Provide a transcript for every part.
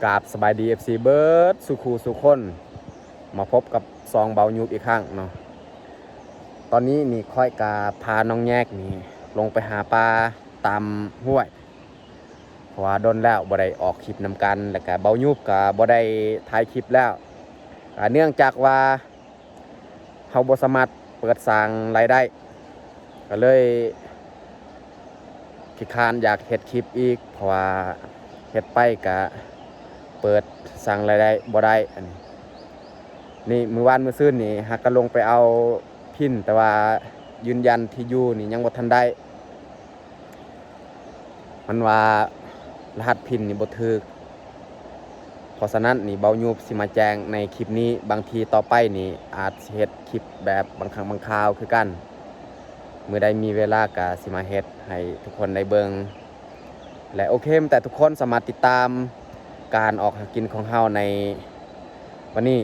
กราบสบายดี FC เบิร์ดสุขูสุคนมาพบกับซองเบายูบอีกครั้งเนาะตอนนี้นี่ค่อยกาพาน้องแยกนี่ลงไปหาปลาตามห้วยเพราะว่าโดนแล้วบ่ได้ออกคลิปนำกันแล้วก็เบายูบก็บ่ได้ถ่ายคลิปแล้วเนื่องจากว่าเฮาบ่สามารถเปิดสร้างรายได้ก็เลยขี้คร้านอยากเฮ็ดคลิปอีกเพราะว่าเฮ็ดไปก็เปิดสั่งรายได้บ่ได้อันนี้นี่มื้อวานมื้อซื่นนี่ฮักก็ลงไปเอาพินแต่ว่ายืนยันที่อยู่นี่ยังบ่ทันได้มันว่ารหัสพินนี่บ่ถูกเพราะฉะนั้นนี่เบายูบสิมาแจ้งในคลิปนี้บางทีต่อไปนี่อาจสิเฮ็ดคลิปแบบบางครั้งบางคราวคือกันมื้อใดมีเวลาก็สิมาเฮ็ดให้ทุกคนได้เบิ่งและโอเคแต่ทุกคนสามารถติดตามการออกหากินของเฮาในวันนี้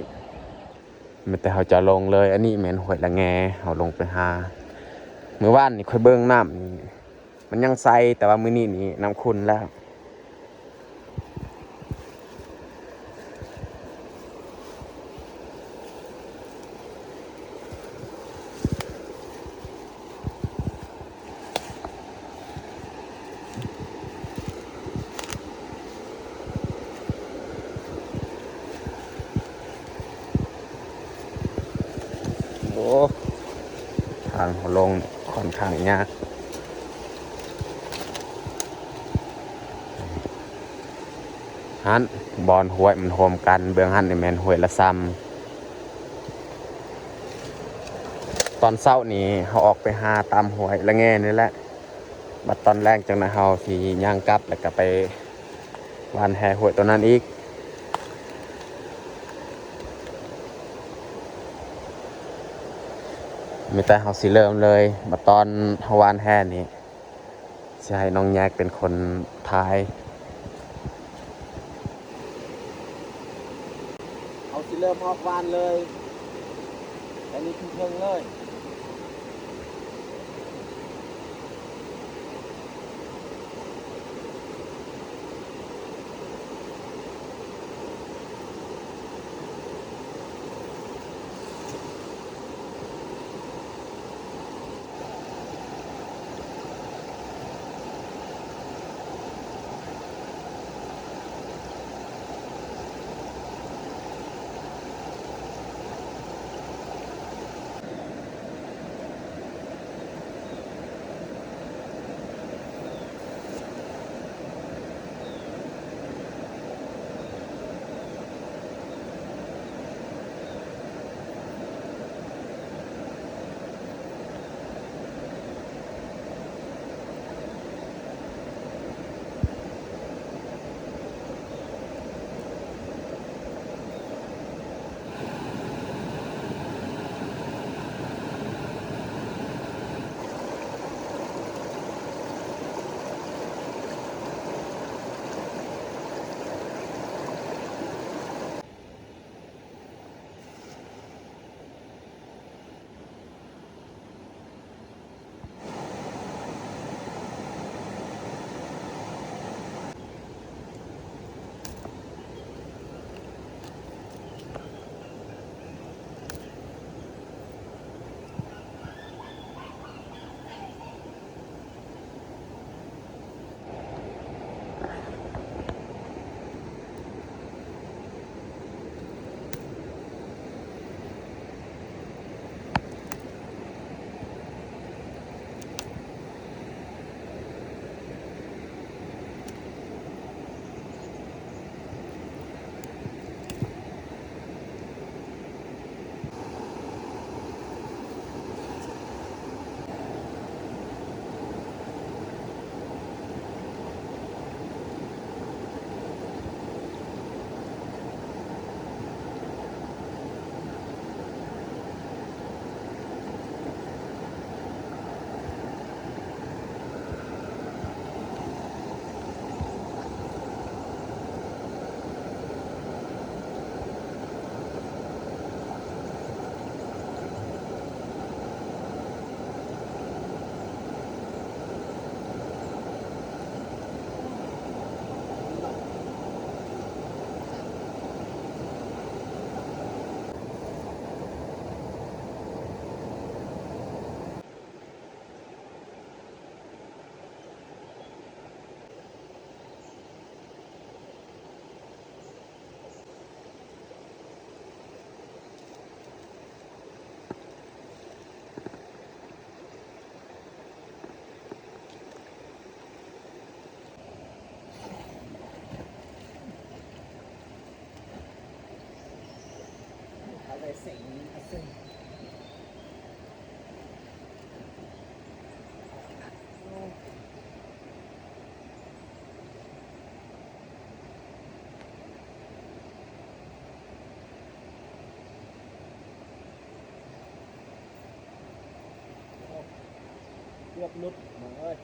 ไม่แต่เฮาจะลงเลยอันนี้แม่นห้วยละแงเฮาลงไปหามื้อวานนี่ค่อยเบิ่งน้ำนี่มันยังใสแต่ว่ามื้อนี้นี่น้ำขุ่นแล้วโอ้ทางเขาลงค่อนข้างยากหันบอนห้วยมันโฮมกันเบื้องหันนี่แม่นห้วยละซ้ำตอนเช้านี่เฮาออกไปหาตามห้วยละแงนี่แหละบัดตอนแรกจังนะเฮาสิย่างกลับแล้วก็ไปวานแห่ห้วยตัวนั้นอีกมีแต่เฮาสิเริ่มเลยบัดตอนเฮาวานแห่นี่สิให้น้องแยกเป็นคนท้ายเอาสิเริ่มออกวานเลยแต่นี่คือเพิ่งเลย เลือกนุดมาเอ้ย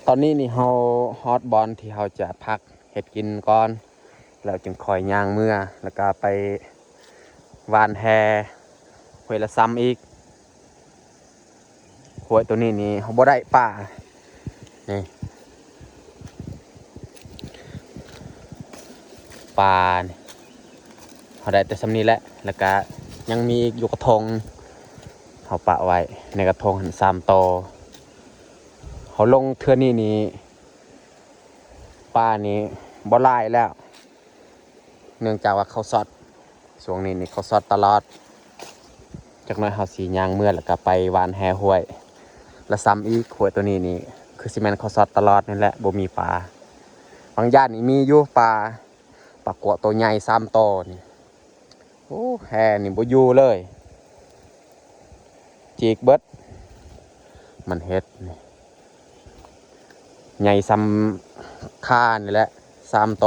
ตอนนี้นี่เฮาฮอตบอลที่เฮาจะพักเฮ็ดกินก่อนแล้วจึงคอยย่างเมื่อแล้วก็ไปวานแฮห้วยละซ้ำอีกห้วยตัวนี้นี่เฮาบ่ได้ป่านี่ปลานี่เฮาได้แต่ซ้ำนี้แหละแล้วก็ยังมีอีกอยู่กระทงเฮาปะไว้ในกระทงหัน3โตเขาลงเทื่อนี้นี่ป้านี้บ่ไล่แล้วเนื่องจากว่าเขาสอดช่วงนี้นี่เขาสอดตลอดจากน้อยเขาสียางเมื่อแล้วก็ไปวานแห่ห้วยและซ้ำอีกห้วยตัวนี้นี่คือซีเมนเขาสอดตลอดนี่แหละบ่มีปลาบางย่านนี่มีอยู่ปลากัวตัวใหญ่3โตนี่โอ้แห่นี่บ่อยู่เลยจีกเบิดมันเฮ็ดนี่ใหญ่ซ้ำค่านี่แหละ3โต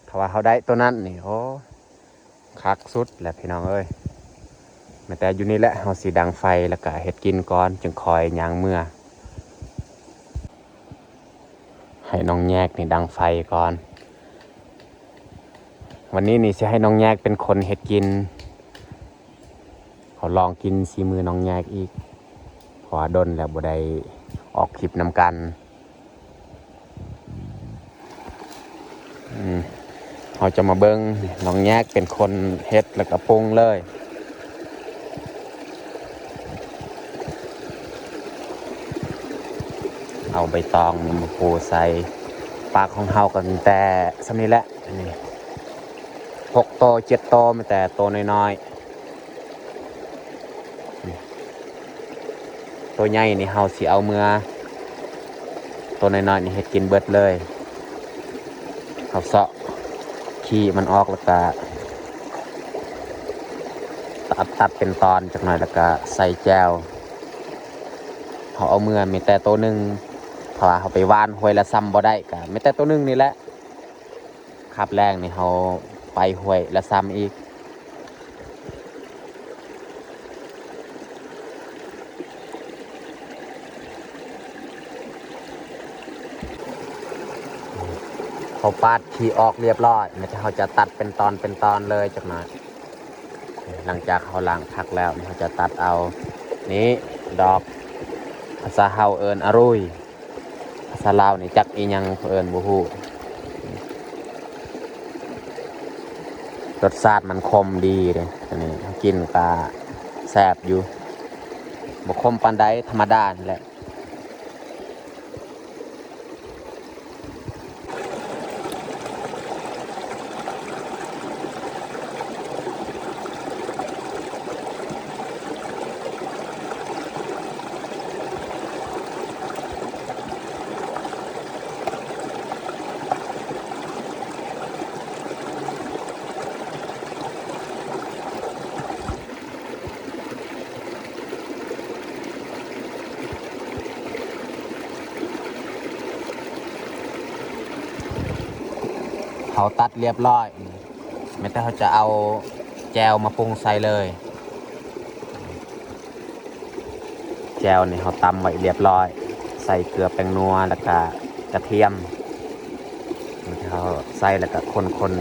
ถ้าว่าเขาได้ตัวนั้นนี่โอ้คักสุดแหละพี่น้องเอ้ยแต่อยู่นี่แหละเขาสีดังไฟแล้วก็เฮ็ดกินก่อนจึงคอยย่างเมื่อให้น้องแยกนี่ดังไฟก่อนวันนี้นี่จะให้น้องแยกเป็นคนเฮ็ดกินเขาลองกินสีมือน้องแยกอีกเพราะว่าดนแล้วบ่ได้ออกคลิปนำกันเราจะมาเบิ้งน้องแยกเป็นคนเฮ็ดแล้วก็ปรุงเลยเอาใบตองมาปูใส่ปากของเฮากันแต่สำนี้แหละนี่6โต7โตมีแต่โตน้อยๆตัวใหญ่นี่เฮาสิเอาเมื่อตัวน้อยๆนี่เฮ็ดกินเบิดเลยเฮาเซาะขี้มันออกแล้วก็ตัดเป็นตอนจักหน่อยแล้วก็ใส่แจวเขาเอาเมื่อมีแต่ตัวหนึ่งพอเขาไปว่านห้วยละซ้ำบ่ได้ก็มีแต่ตัวหนึ่งนี่แหละขับแรงนี่เขาไปห้วยละซ้ำอีกเขาปาดขี้ออกเรียบร้อยมันจะเขาจะตัดเป็นตอนเลยจักหน่อยหลังจากเขาล้างผักแล้วเขาจะตัดเอานี้ดอกภาษาเฮาเอิญอรุย ภาษาลาวนี่จักอีหยังเพิ่นบ่ฮู้รสชาติมันคมดีเด้อันนี้กินก็แซ่บอยู่บ่คมปานใดธรรมดานี่แหละเขาตัดเรียบร้อยไม่แต่เขาจะเอาแจวมาปรุงใส่เลยแจวนี่เขาตำไว้เรียบร้อยใส่เกลือแป้งนัวแล้วก็กระเทียมเขาใส่แล้วก็คน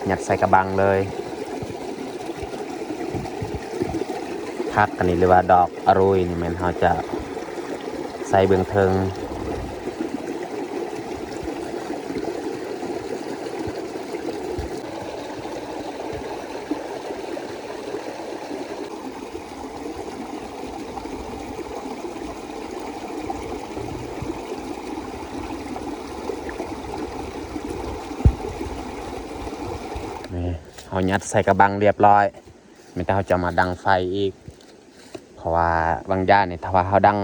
ยัดใส่กระบังเลยพักอันนี้หรือว่าดอกอรุยนี่มันเขาจะใส่เบื้องเทิงเขายัดใส่กระบังเรียบร้อยไม่ต้องเขาจะมาดังไฟอีกเพราะว่าบางย่านนี่ถ้าว่าเขาดัง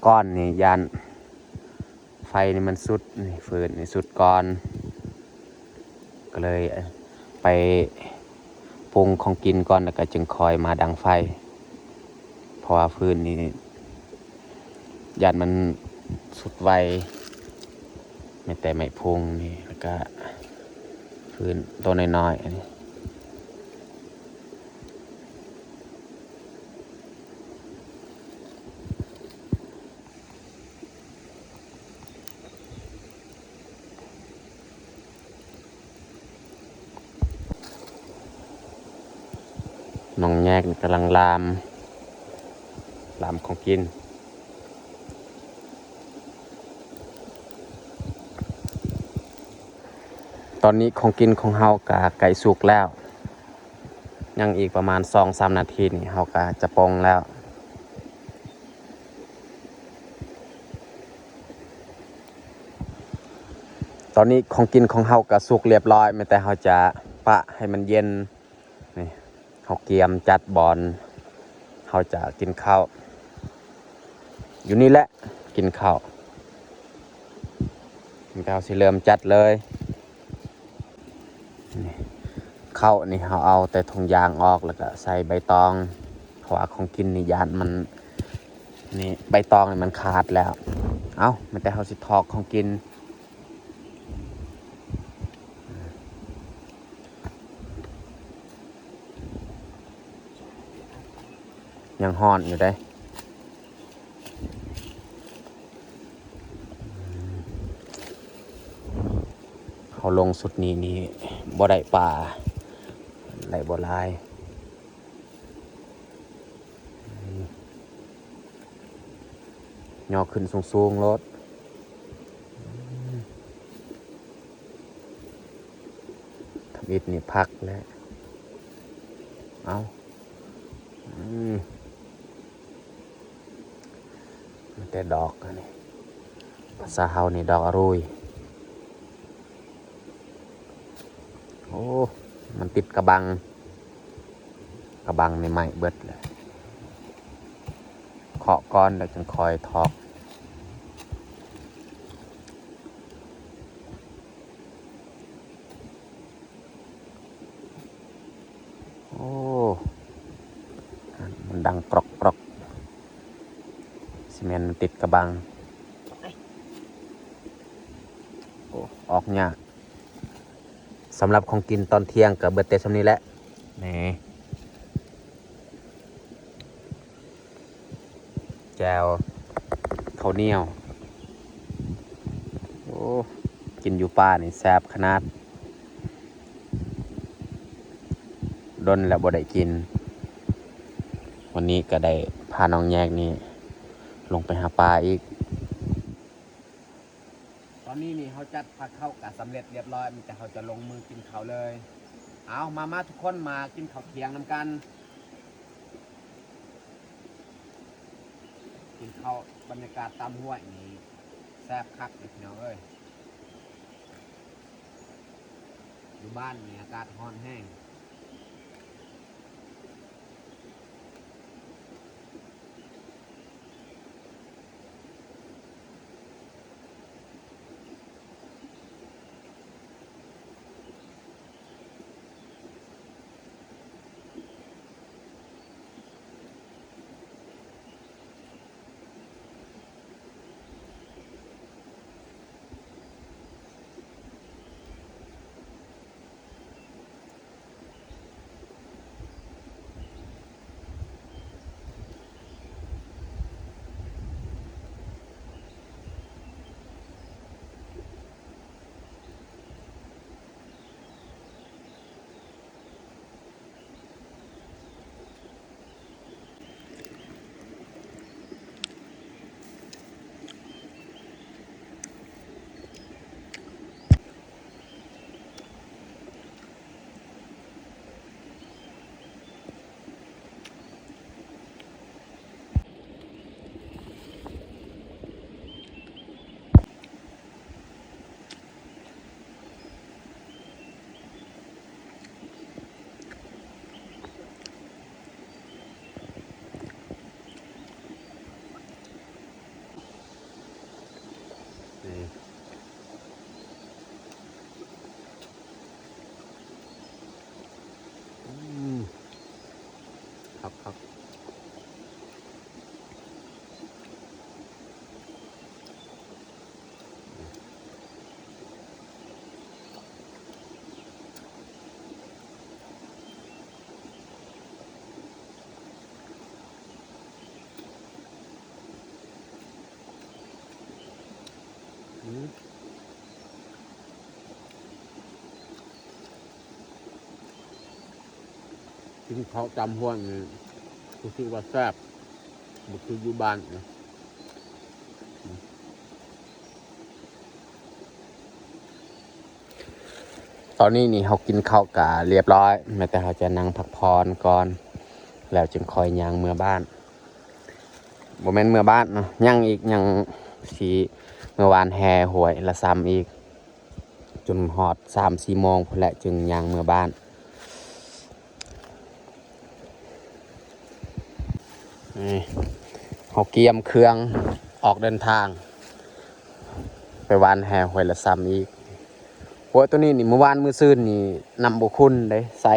ก้อนนี่ยานไฟนี่มันสุดนี่ฟืนนี่สุดก้อนก็เลยไปปรุงของกินก่อนแล้วก็จึงคอยมาดังไฟเพราะว่าฟืนนี่ยานมันสุดไวไม่แต่ไม่พุงนี่แล้วก็ฟืนตัวน้อยๆอันนี้น้องแยกกำลังลามของกินตอนนี้ของกินของเฮากะไก่สุกแล้วยังอีกประมาณ 2-3 นาทีนี่เฮากะจะปรุงแล้วตอนนี้ของกินของเฮากะสุกเรียบร้อยไม่แต่เฮาจะปะให้มันเย็นนี่เฮาเกียมจัดบอลเฮาจะกินข้าวอยู่นี่แหละกินข้าวเราสิเริ่มจัดเลยข้าวนี่เราเอาแต่ถุงยางออกแล้วก็ใส่ใบตองเพราะว่าของกินนี่ยานมันนี่ใบตองนี่มันขาดแล้วเอาไม่แต่เราสิทอกของกินยังฮ้อนอยู่ได้เขาลงสุดนี้นี่บ่ได้ป่าไหลบ่ลายย่อขึ้นสูงๆรถทำอิฐนี่พักแล้วเอาแต่ดอกอันนี้ภาษาเฮานี่ดอกอรุยโอ้มันติดกระบังในไม้เบิดเลยเคาะก้อนแล้วจึงคอยทอกโอ้มันดังกรอกซีเมนต์มันติดกระบังโอ้ออกยากสำหรับของกินตอนเที่ยงกับเบิดเตสำนี้แหละนี่แจวข้าวเหนียวโอ้กินอยู่ป่านี่แซ่บขนาดดนแล้วบ่ได้กินวันนี้ก็ได้พาน้องแยกนี่ลงไปหาปลาอีก จัดผักเข้ากับสำเร็จเรียบร้อยมีแต่เขาจะลงมือกินเขาวเลยเอามาทุกคนมากินข้าวเที่ยงนำกันกินข้าวบรรยากาศตามห้วยนี่แซ่บคักเลยพี่น้องเอ้ยอยู่บ้านนี่อากาศร้อนแห้งครับกินข้าวจำห้วยนี่รู้สึกว่าแซ่บบุคืออยู่บ้านนะตอนนี้นี่เขากินข้าวกะเรียบร้อยแม้แต่เขาจะนั่งพักผ่อนก่อนแล้วจึงคอยย่างเมื่อบ้านบ่แม่นเมื่อบ้านเนาะย่างอีกย่างสีเมื่อวานแห่หวยละซ้ำอีกจนฮอด3-4 โมงพุ่นแหละจึงย่างเมื่อบ้านนี่เขาเกียมเครื่องออกเดินทางไปวานแห่หวยละซ้ำอีกโอ้ยตัวนี้นี่เมื่อวานมื้อซื่นนี่นำบุคุณได้ใส่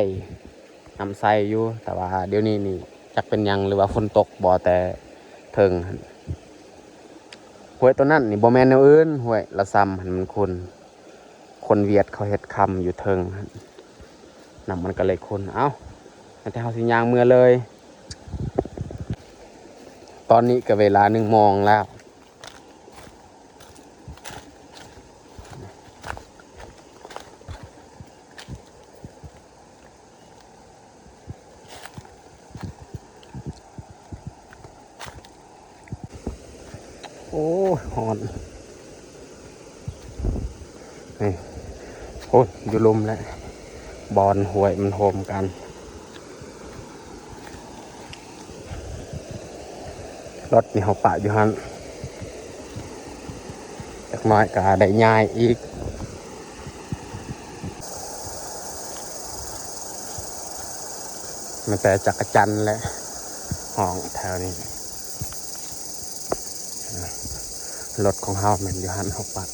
นำใส่อยู่แต่ว่าเดี๋ยวนี้นี่จักเป็นหยังหรือว่าฝนตกบ่แต่เทิงหวยตัวนั้นนี่บ่แม่นแนวอื่นหวยละซ้ำหันมันคนเวียดเขาเฮ็ดคำอยู่เทิงนำมันก็เลยคนเอ้าแต่เฮาสิย่างเมื่อเลยตอนนี้ก็เวลา1 โมงแล้วโอ้หอนนี่โอ้ยอยู่ลมแล้วบอลหวยมันโฮมกันรถนี่เขาปะอยู่ฮันจักหน้อยก็ได้ง่ายอีกมันแต่จักรจันทร์และห้องแถวนี้รถของเฮามันอยู่ฮันเขาปะ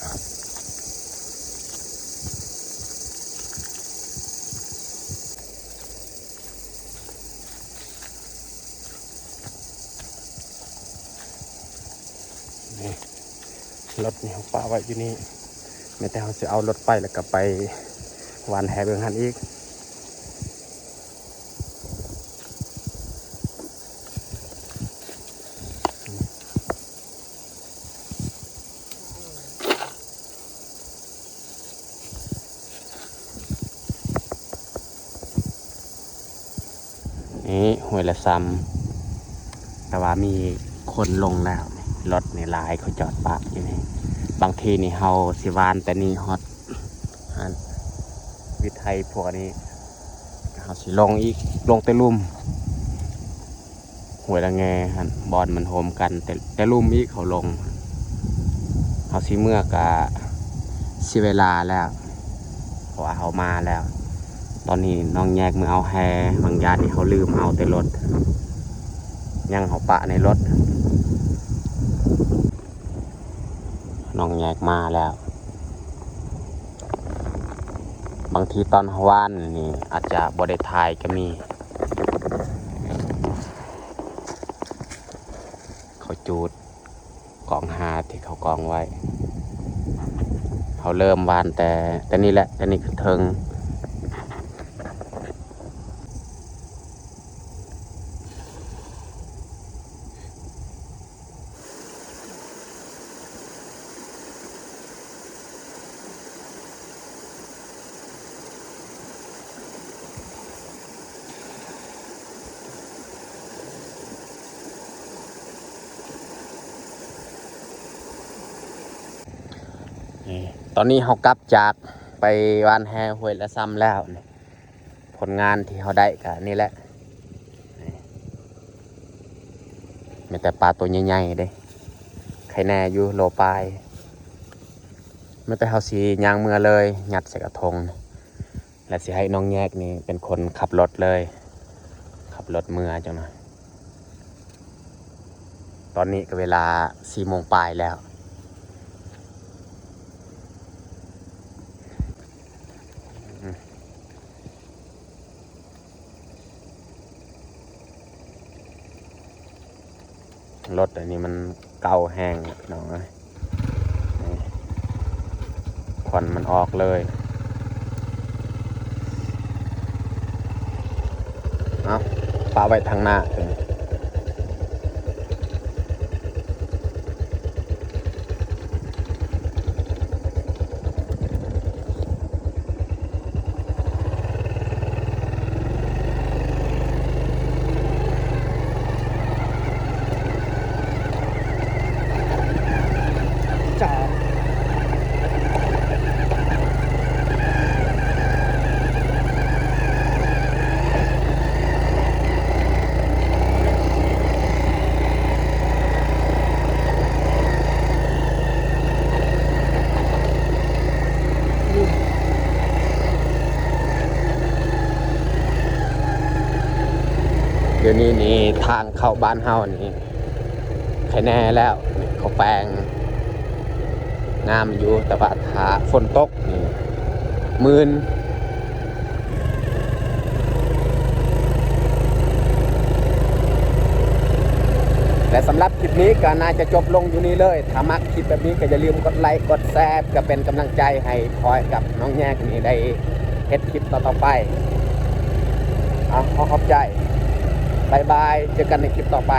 รถนี่เขาปะไว้อยู่นี่ไม่แต่เขาจะเอารถไปแล้วก็ไปวันแห่เบืองหันอีกนี่ห้วยละซ้ำแต่ว่ามีคนลงแล้วรถในลายเขาจอดปะอยู่นี่ บางทีนี่เฮาสิวานแต่นี่ฮอตอันวิทยพวกนี้เฮาสิลงอีกลงแต่ลุ่มหวยละแงหันบอลมันโฮมกันแต่ลุ่มอีกเขาลงเฮาสิเมื่อกะสิเวลาแล้วเพราะว่าเฮามาแล้วตอนนี้น้องแยกมือเอาแฮบางญาติที่เขาลืมเอาแต่รถยังเขาปะในรถน้องแยกมาแล้วบางทีตอนวานนี่อาจจะบ่ได้ถ่ายก็มีเขาจูดกองหาที่เขากองไว้เขาเริ่มวานแต่นี่แหละแต่นี่คือเทิงตอนนี้เขากลับจากไปวานแฮห้วยละซ้ำแล้วนี่ผลงานที่เขาได้ก็นี่แหละมีแต่ปลาตัวใหญ่ๆเด้ไข่แน่อยู่โลปลายไม่แต่เขาสียางเมือเลยยัดใส่กระทงและสิให้น้องแยกนี่เป็นคนขับรถเลยขับรถเมือจังนะตอนนี้ก็เวลา4 โมงปลายแล้วรถอันนี้มันเก่าแห้งเนาะควันมันออกเลยเอาปาไว้ทางหน้าจ่า เดี๋ยวนี้นี่ทางเข้าบ้านเฮานี่ใครแน่แล้วเขาแปลงงามอยู่แต่ว่าถ้าฝนตกนี่มืนและสำหรับคลิปนี้ก็น่าจะจบลงอยู่นี่เลยถ้ามักคลิปแบบนี้ก็อย่าลืมกดไลค์กดแชร์ก็เป็นกำลังใจให้คอยกับน้องแยกนี่ได้เฮ็ดคลิปต่อๆไปขอบใจบายบายเจอกันในคลิปต่อไป